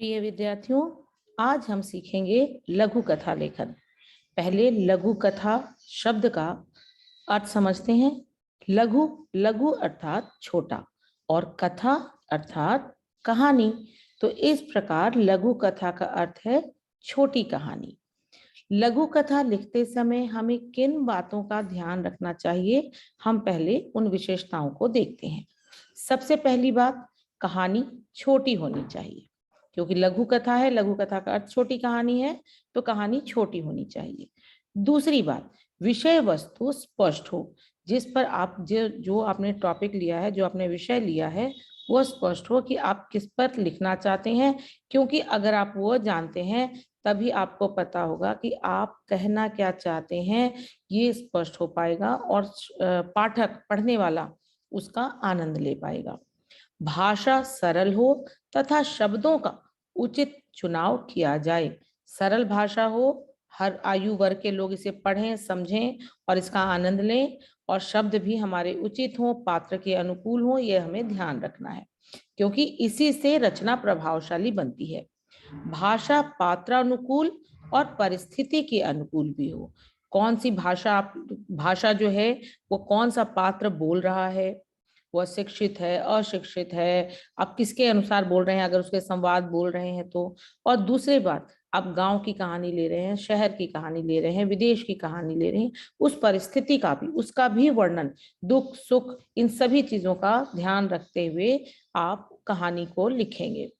प्रिय विद्यार्थियों, आज हम सीखेंगे लघु कथा लेखन। पहले लघु कथा शब्द का अर्थ समझते हैं। लघु लघु अर्थात छोटा और कथा अर्थात कहानी। तो इस प्रकार लघु कथा का अर्थ है छोटी कहानी। लघु कथा लिखते समय हमें किन बातों का ध्यान रखना चाहिए, हम पहले उन विशेषताओं को देखते हैं। सबसे पहली बात, कहानी छोटी होनी चाहिए, क्योंकि लघु कथा है, लघु कथा का अर्थ छोटी कहानी है, तो कहानी छोटी होनी चाहिए। दूसरी बात, विषय वस्तु स्पष्ट हो। जिस पर आप जो आपने टॉपिक लिया है, जो आपने विषय लिया है, वो स्पष्ट हो कि आप किस पर लिखना चाहते हैं, क्योंकि अगर आप वो जानते हैं तभी आपको पता होगा कि आप कहना क्या चाहते हैं। ये स्पष्ट हो पाएगा और पाठक, पढ़ने वाला, उसका आनंद ले पाएगा। भाषा सरल हो तथा शब्दों का उचित चुनाव किया जाए। सरल भाषा हो, हर आयु वर्ग के लोग इसे पढ़ें, समझें और इसका आनंद लें, और शब्द भी हमारे उचित हों, पात्र के अनुकूल हों, ये हमें ध्यान रखना है, क्योंकि इसी से रचना प्रभावशाली बनती है। भाषा पात्र अनुकूल और परिस्थिति के अनुकूल भी हो। कौन सी भाषा जो है वो कौन सा पात्र बोल रहा है, वह शिक्षित है, अशिक्षित है, आप किसके अनुसार बोल रहे हैं, अगर उसके संवाद बोल रहे हैं तो। और दूसरी बात, आप गांव की कहानी ले रहे हैं, शहर की कहानी ले रहे हैं, विदेश की कहानी ले रहे हैं, उस परिस्थिति का भी, उसका भी वर्णन, दुख सुख, इन सभी चीजों का ध्यान रखते हुए आप कहानी को लिखेंगे।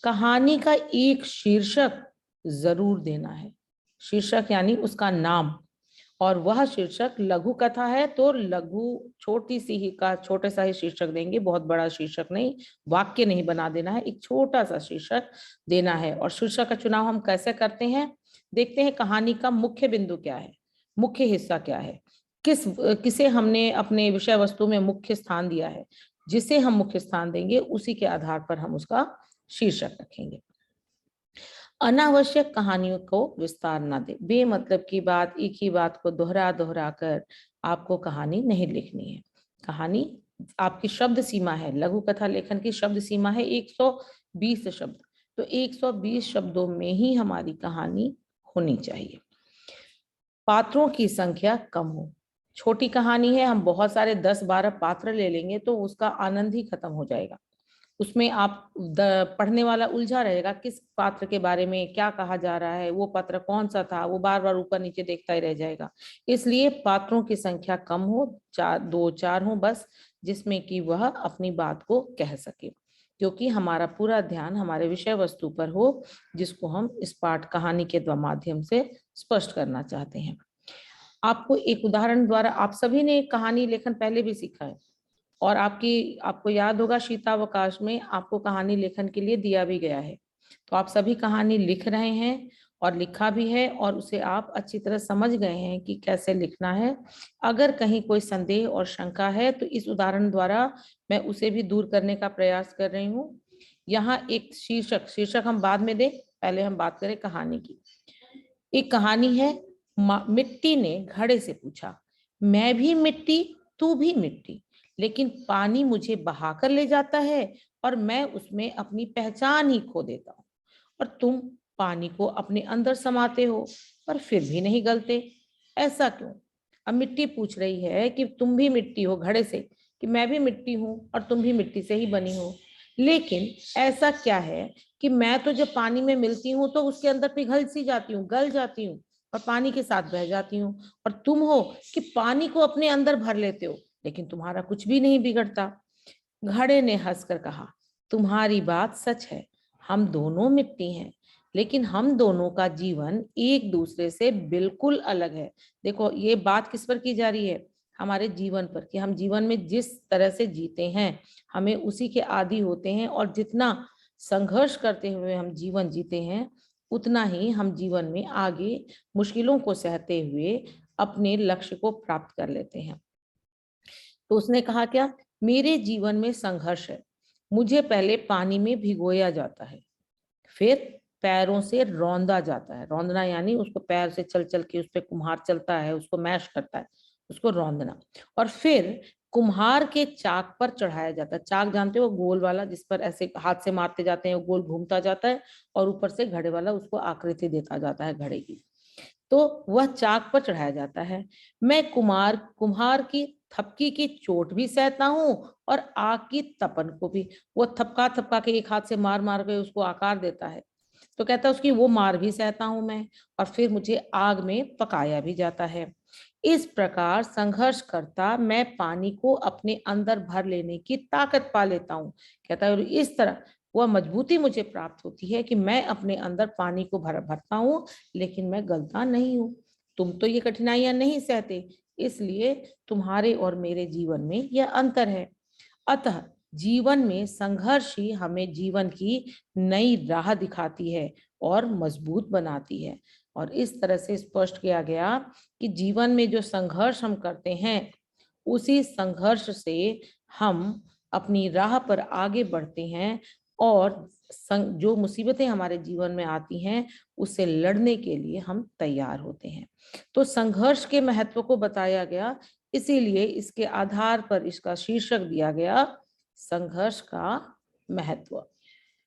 कहानी का एक शीर्षक जरूर देना है। शीर्षक यानी उसका नाम, और वह शीर्षक लघु कथा है तो लघु, छोटी सी ही का छोटे सा ही शीर्षक देंगे, बहुत बड़ा शीर्षक नहीं, वाक्य नहीं बना देना है, एक छोटा सा शीर्षक देना है। और शीर्षक का चुनाव हम कैसे करते हैं, देखते हैं। कहानी का मुख्य बिंदु क्या है, मुख्य हिस्सा क्या है, किसे हमने अपने विषय वस्तु में मुख्य स्थान दिया है, जिसे हम मुख्य स्थान देंगे उसी के आधार पर हम उसका शीर्षक रखेंगे। अनावश्यक कहानियों को विस्तार ना दे। बेमतलब की बात, एक ही बात को दोहरा दोहरा कर आपको कहानी नहीं लिखनी है। कहानी, आपकी शब्द सीमा है, लघु कथा लेखन की शब्द सीमा है 120 शब्द, तो 120 शब्दों में ही हमारी कहानी होनी चाहिए। पात्रों की संख्या कम हो। छोटी कहानी है, हम बहुत सारे 10-12 पात्र ले लेंगे तो उसका आनंद ही खत्म हो जाएगा। उसमें आप पढ़ने वाला उलझा रहेगा, किस पात्र के बारे में क्या कहा जा रहा है, वो पात्र कौन सा था, वो बार बार ऊपर नीचे देखता ही रह जाएगा। इसलिए पात्रों की संख्या कम हो, 2-4 हो बस, जिसमें कि वह अपनी बात को कह सके, क्योंकि हमारा पूरा ध्यान हमारे विषय वस्तु पर हो, जिसको हम इस पाठ कहानी के माध्यम से स्पष्ट करना चाहते हैं। आपको एक उदाहरण द्वारा, आप सभी ने कहानी लेखन पहले भी सीखा है, और आपको याद होगा शीतावकाश में आपको कहानी लेखन के लिए दिया भी गया है, तो आप सभी कहानी लिख रहे हैं और लिखा भी है, और उसे आप अच्छी तरह समझ गए हैं कि कैसे लिखना है। अगर कहीं कोई संदेह और शंका है तो इस उदाहरण द्वारा मैं उसे भी दूर करने का प्रयास कर रही हूँ। यहाँ एक शीर्षक हम बाद में दें, पहले हम बात करें कहानी की। एक कहानी है, मिट्टी ने घड़े से पूछा, मैं भी मिट्टी, तू भी मिट्टी, लेकिन पानी मुझे बहाकर ले जाता है और मैं उसमें अपनी पहचान ही खो देता हूँ, और तुम पानी को अपने अंदर समाते हो पर फिर भी नहीं गलते, ऐसा क्यों? अब मिट्टी पूछ रही है कि तुम भी मिट्टी हो, घड़े से, कि मैं भी मिट्टी हूँ और तुम भी मिट्टी से ही बनी हो, लेकिन ऐसा क्या है कि मैं तो जब पानी में मिलती हूँ तो उसके अंदर पिघल सी जाती हूँ, गल जाती हूँ और पानी के साथ बह जाती हूँ, और तुम हो कि पानी को अपने अंदर भर लेते हो, लेकिन तुम्हारा कुछ भी नहीं बिगड़ता। घड़े ने हंसकर कहा, तुम्हारी बात सच है, हम दोनों मिट्टी हैं, लेकिन हम दोनों का जीवन एक दूसरे से बिल्कुल अलग है। देखो, ये बात किस पर की जा रही है, हमारे जीवन पर, कि हम जीवन में जिस तरह से जीते हैं हमें उसी के आदी होते हैं, और जितना संघर्ष करते हुए हम जीवन जीते हैं उतना ही हम जीवन में आगे मुश्किलों को सहते हुए अपने लक्ष्य को प्राप्त कर लेते हैं। तो उसने कहा क्या, मेरे जीवन में संघर्ष है, मुझे पहले पानी में भिगोया जाता है, फिर पैरों से रौंदा जाता है, रौंदना यानी उसको पैर से चल चल के उस पर कुम्हार चलता है, उसको मैश करता है, उसको रौंदना, और फिर कुम्हार के चाक पर चढ़ाया जाता है। चाक जानते हो, गोल वाला, जिस पर ऐसे हाथ से मारते जाते हैं, वो गोल घूमता जाता है और ऊपर से घड़े वाला उसको आकृति देता जाता है घड़े की, तो वह चाक पर चढ़ाया जाता है। मैं कुम्हार की थपकी की चोट भी सहता हूँ और आग की तपन को भी। वो थपका थपका के एक हाथ से मार मार के उसको आकार देता है, तो कहता है उसकी वो मार भी सहता हूं मैं, और फिर मुझे आग में पकाया भी जाता है। इस प्रकार संघर्ष करता मैं पानी को अपने अंदर भर लेने की ताकत पा लेता हूँ। कहता है और इस तरह वह मजबूती मुझे प्राप्त होती है कि मैं अपने अंदर पानी को भरता हूँ, लेकिन मैं गलता नहीं हूँ। तुम तो ये कठिनाइयां नहीं सहते, इसलिए तुम्हारे और मेरे जीवन में यह अंतर है। अतः जीवन में संघर्ष ही हमें जीवन की नई राह दिखाती है और मजबूत बनाती है। और इस तरह से स्पष्ट किया गया कि जीवन में जो संघर्ष हम करते हैं, उसी संघर्ष से हम अपनी राह पर आगे बढ़ते हैं और जो मुसीबतें हमारे जीवन में आती हैं, उससे लड़ने के लिए हम तैयार होते हैं। तो संघर्ष के महत्व को बताया गया, इसीलिए इसके आधार पर इसका शीर्षक दिया गया संघर्ष का महत्व।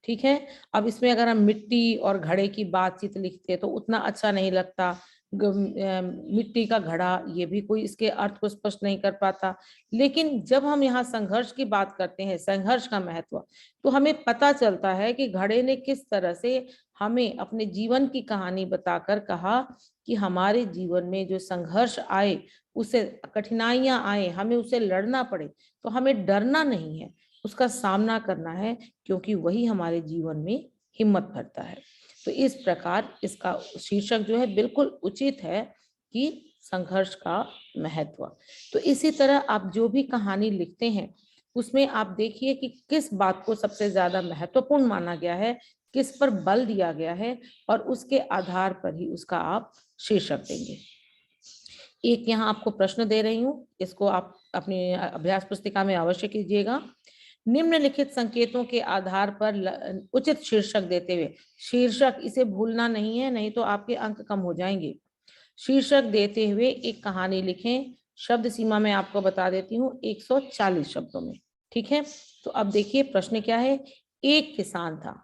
ठीक है। अब इसमें अगर हम मिट्टी और घड़े की बातचीत लिखते तो उतना अच्छा नहीं लगता। मिट्टी का घड़ा, ये भी कोई इसके अर्थ को स्पष्ट नहीं कर पाता। लेकिन जब हम यहाँ संघर्ष की बात करते हैं, संघर्ष का महत्व, तो हमें पता चलता है कि घड़े ने किस तरह से हमें अपने जीवन की कहानी बताकर कहा कि हमारे जीवन में जो संघर्ष आए, उसे कठिनाइयां आए, हमें उसे लड़ना पड़े, तो हमें डरना नहीं है, उसका सामना करना है, क्योंकि वही हमारे जीवन में हिम्मत भरता है। तो इस प्रकार इसका शीर्षक जो है बिल्कुल उचित है कि संघर्ष का महत्व। तो इसी तरह आप जो भी कहानी लिखते हैं, उसमें आप देखिए कि किस बात को सबसे ज्यादा महत्वपूर्ण माना गया है, किस पर बल दिया गया है, और उसके आधार पर ही उसका आप शीर्षक देंगे। एक यहाँ आपको प्रश्न दे रही हूँ, इसको आप अपनी अभ्यास पुस्तिका में अवश्य कीजिएगा। निम्नलिखित संकेतों के आधार पर उचित शीर्षक देते हुए, शीर्षक इसे भूलना नहीं है, नहीं तो आपके अंक कम हो जाएंगे। शीर्षक देते हुए एक कहानी लिखें। शब्द सीमा में आपको बता देती हूँ, 140 शब्दों में। ठीक है। तो अब देखिए प्रश्न क्या है। एक किसान था,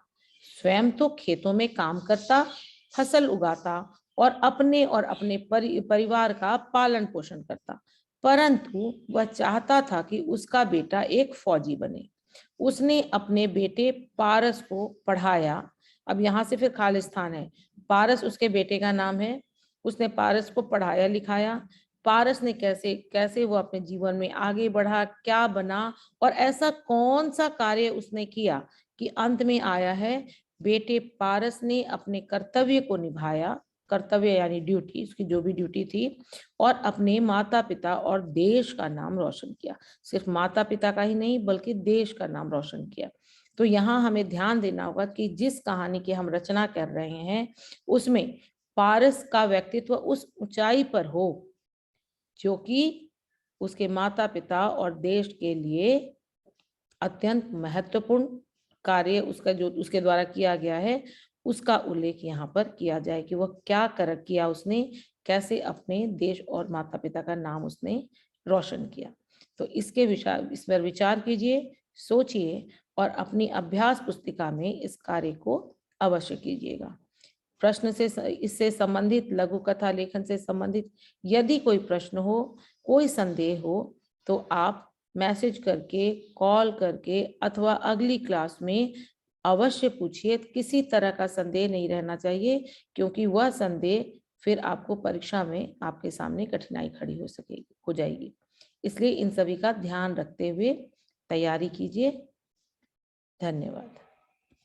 स्वयं तो खेतों में काम करता, फसल उगाता और अपने परिवार का पालन पोषण करता, परंतु वह चाहता था कि उसका बेटा एक फौजी बने। उसने अपने बेटे पारस को पढ़ाया। अब यहाँ से फिर खालिस्तान है। पारस उसके बेटे का नाम है। उसने पारस को पढ़ाया लिखाया। पारस ने कैसे कैसे वो अपने जीवन में आगे बढ़ा, क्या बना, और ऐसा कौन सा कार्य उसने किया कि अंत में आया है बेटे पारस ने अपने कर्तव्य को निभाया, कर्तव्य यानी ड्यूटी, उसकी जो भी ड्यूटी थी, और अपने माता पिता और देश का नाम रोशन किया। सिर्फ माता पिता का ही नहीं बल्कि देश का नाम रोशन किया। तो यहाँ हमें ध्यान देना होगा कि जिस कहानी की हम रचना कर रहे हैं, उसमें पारस का व्यक्तित्व उस ऊंचाई पर हो जो कि उसके माता पिता और देश के लिए अत्यंत महत्वपूर्ण कार्य उसका जो उसके द्वारा किया गया है, उसका उल्लेख यहाँ पर किया जाए कि वह क्या कर किया उसने, कैसे अपने देश और माता पिता का नाम उसने रोशन किया। तो इस पर विचार कीजिए, सोचिए और अपनी अभ्यास पुस्तिका में इस कार्य को अवश्य कीजिएगा। प्रश्न से इससे संबंधित, लघु कथा लेखन से संबंधित यदि कोई प्रश्न हो, कोई संदेह हो, तो आप मैसेज करके, कॉल करके अथवा अगली क्लास में अवश्य पूछिए। किसी तरह का संदेह नहीं रहना चाहिए, क्योंकि वह संदेह फिर आपको परीक्षा में आपके सामने कठिनाई खड़ी हो जाएगी। इसलिए इन सभी का ध्यान रखते हुए तैयारी कीजिए। धन्यवाद।